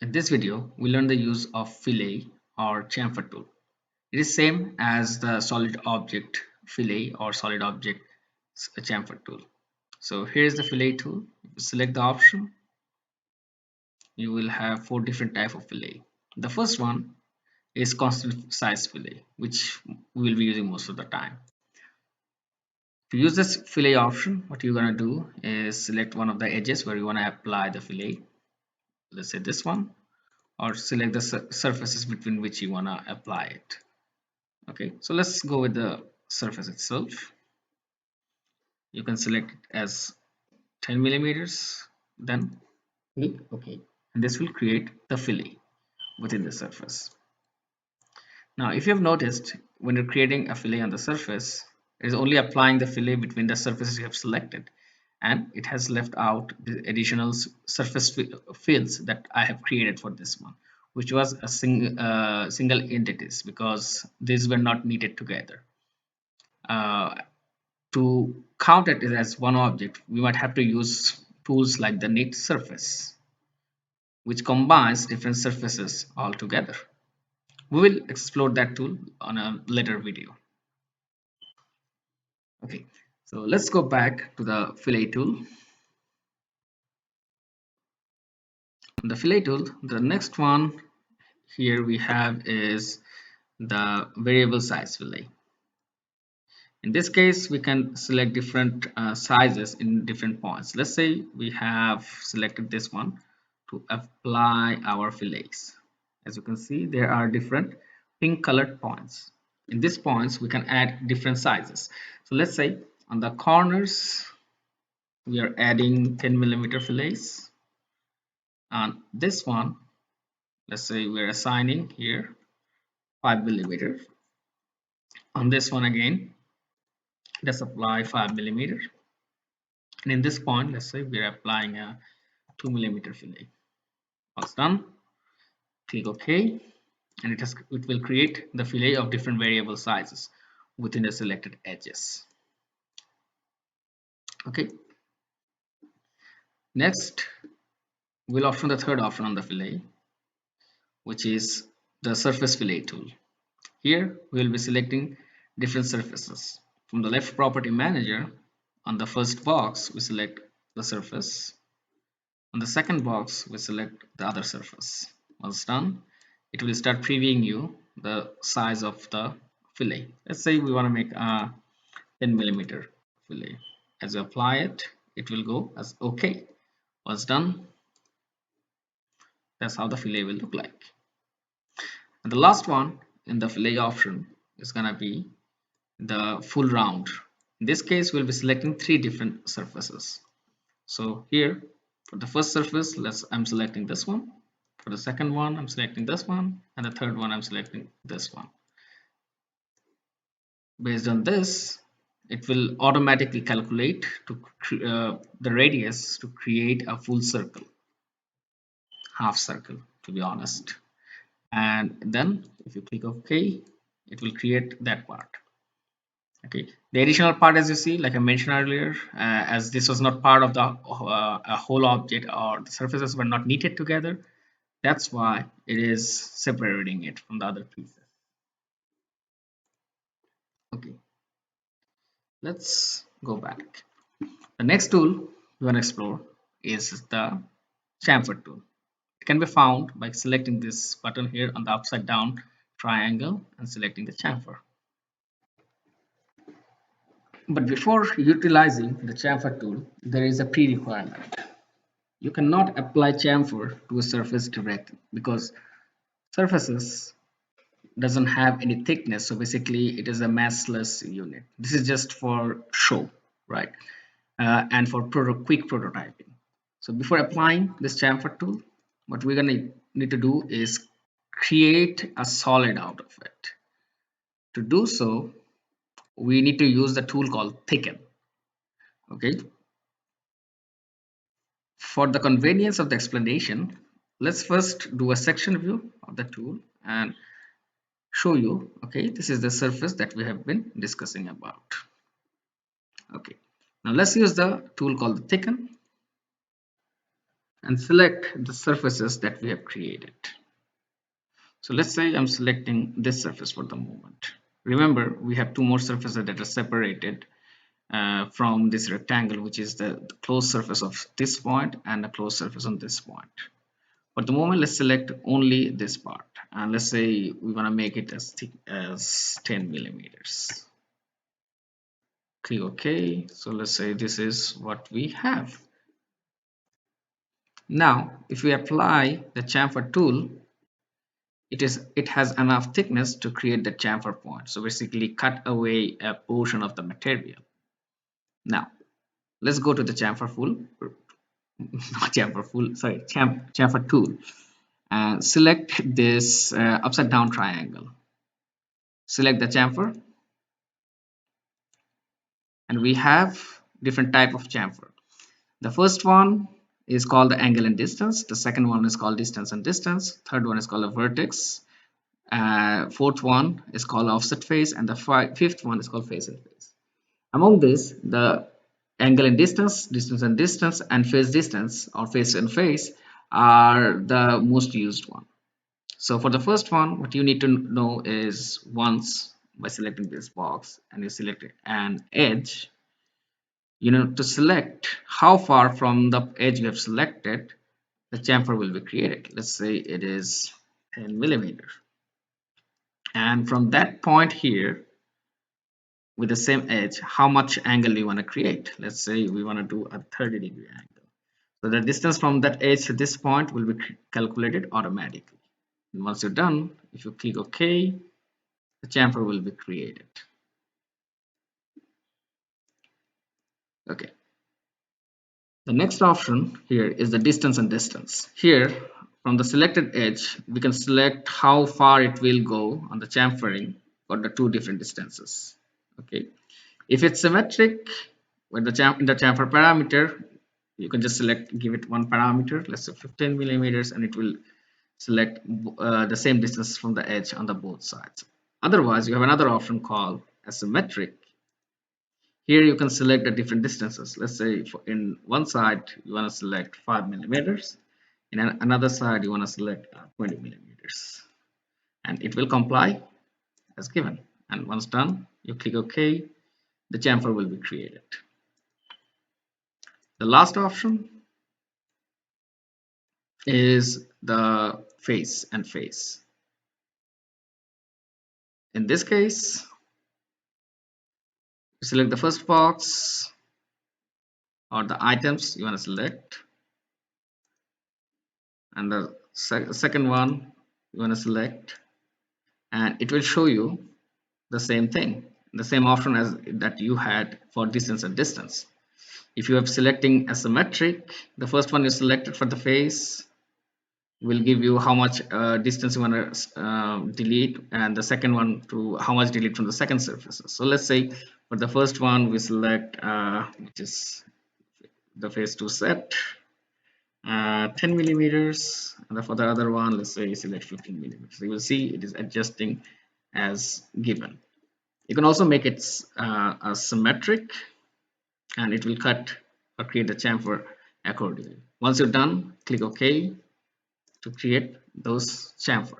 In this video, we learn the use of Fillet or Chamfer tool. It is same as the solid object Fillet or solid object Chamfer tool. So here is the Fillet tool. If you select the option, you will have four different type of fillet. The first one is constant size fillet, which we will be using most of the time. To use this fillet option, what you're going to do is select one of the edges where you want to apply the fillet. Let's say this one, or select the surfaces between which you want to apply it. Okay, so let's go with the surface itself. You can select it as 10 millimeters, then click OK, and this will create the fillet within the surface. Now, if you have noticed, when you're creating a fillet on the surface, it is only applying the fillet between the surfaces you have selected, and it has left out the additional surface fields that I have created for this one, which was a single entities, because these were not needed together. To count it as one object, we might have to use tools like the knit surface, which combines different surfaces all together. We will explore that tool on a later video. Okay, so let's go back to the fillet tool. The fillet tool, the next one here we have is the variable size fillet. In this case, we can select different sizes in different points. Let's say we have selected this one to apply our fillets. As you can see, there are different pink colored points. In these points, we can add different sizes. So let's say on the corners, we are adding 10 millimeter fillets. On this one, let's say we're assigning here 5 millimeter. On this one again, let's apply 5 millimeter. And in this point, let's say we're applying a 2 millimeter fillet. Once done, click OK, and it will create the fillet of different variable sizes within the selected edges. Okay. Next, we'll option the third option on the fillet, which is the surface fillet tool. Here we will be selecting different surfaces. From the left property manager, on the first box we select the surface. On the second box we select the other surface. Once done, it will start previewing you the size of the fillet. Let's say we want to make a 10 millimeter fillet. As you apply it, it will go as OK. Once done, that's how the fillet will look like. And the last one in the fillet option is gonna be the full round. In this case, we'll be selecting three different surfaces. So here, for the first surface, I'm selecting this one. For the second one, I'm selecting this one, and the third one, I'm selecting this one. Based on this, it will automatically calculate the radius to create a full circle, half circle, to be honest. And then if you click OK, it will create that part. Okay, the additional part, as you see, like I mentioned earlier, as this was not part of the a whole object, or the surfaces were not knitted together, that's why it is separating it from the other pieces. Okay, let's go back. The next tool we want to explore is the chamfer tool. It can be found by selecting this button here on the upside down triangle and selecting the chamfer. But before utilizing the chamfer tool, there is a pre-requirement. You cannot apply chamfer to a surface directly, because surfaces doesn't have any thickness, so basically it is a massless unit. This is just for show, right? And for quick prototyping. So before applying this chamfer tool, what we're gonna need to do is create a solid out of it. To do so, we need to use the tool called Thicken. Okay. For the convenience of the explanation, let's first do a section view of the tool and show you. Okay, this is the surface that we have been discussing about. Okay, now let's use the tool called Thicken, and select the surfaces that we have created. So let's say I'm selecting this surface for the moment. Remember, we have two more surfaces that are separated from this rectangle, which is the closed surface of this point and the closed surface on this point. For the moment, let's select only this part, and let's say we want to make it as thick as 10 millimeters. Click OK. So let's say this is what we have. Now, if we apply the chamfer tool, it has enough thickness to create the chamfer point. So basically, cut away a portion of the material. Now, let's go to the chamfer tool, not chamfer tool, sorry, chamfer tool, and select this upside down triangle. Select the chamfer, and we have different type of chamfer. The first one is called the angle and distance. The second one is called distance and distance. Third one is called a vertex. Fourth one is called offset face, and the fifth one is called face and face. Among this, the angle and distance, distance and distance, and face distance or face and face are the most used one. So for the first one, what you need to know is once by selecting this box and you select an edge, you know to select how far from the edge you have selected the chamfer will be created. Let's say it is 10 millimeters, and from that point here with the same edge, how much angle you want to create. Let's say we want to do a 30-degree angle. So the distance from that edge to this point will be calculated automatically. And once you're done, if you click OK, the chamfer will be created. Okay. The next option here is the distance and distance. Here, from the selected edge, we can select how far it will go on the chamfering for the two different distances. Okay. If it's symmetric, with the chamfer parameter, you can just select, give it one parameter, let's say 15 millimeters, and it will select the same distance from the edge on the both sides. Otherwise, you have another option called asymmetric. Here you can select the different distances. Let's say in one side you want to select 5 millimeters, in another side you want to select 20 millimeters, and it will comply as given. And once done, you click OK, the chamfer will be created. The last option is the face and face. In this case, select the first box or the items you want to select, and the second one you want to select, and it will show you the same thing, the same option as that you had for distance and distance. If you are selecting asymmetric, the first one you selected for the face will give you how much distance you want to delete, and the second one to how much delete from the second surface. So let's say for the first one we select which is the face to set 10 millimeters, and for the other one let's say select 15 millimeters. You will see it is adjusting as given. You can also make it symmetric, and it will cut or create the chamfer accordingly. Once you're done, click OK to create those chamfer.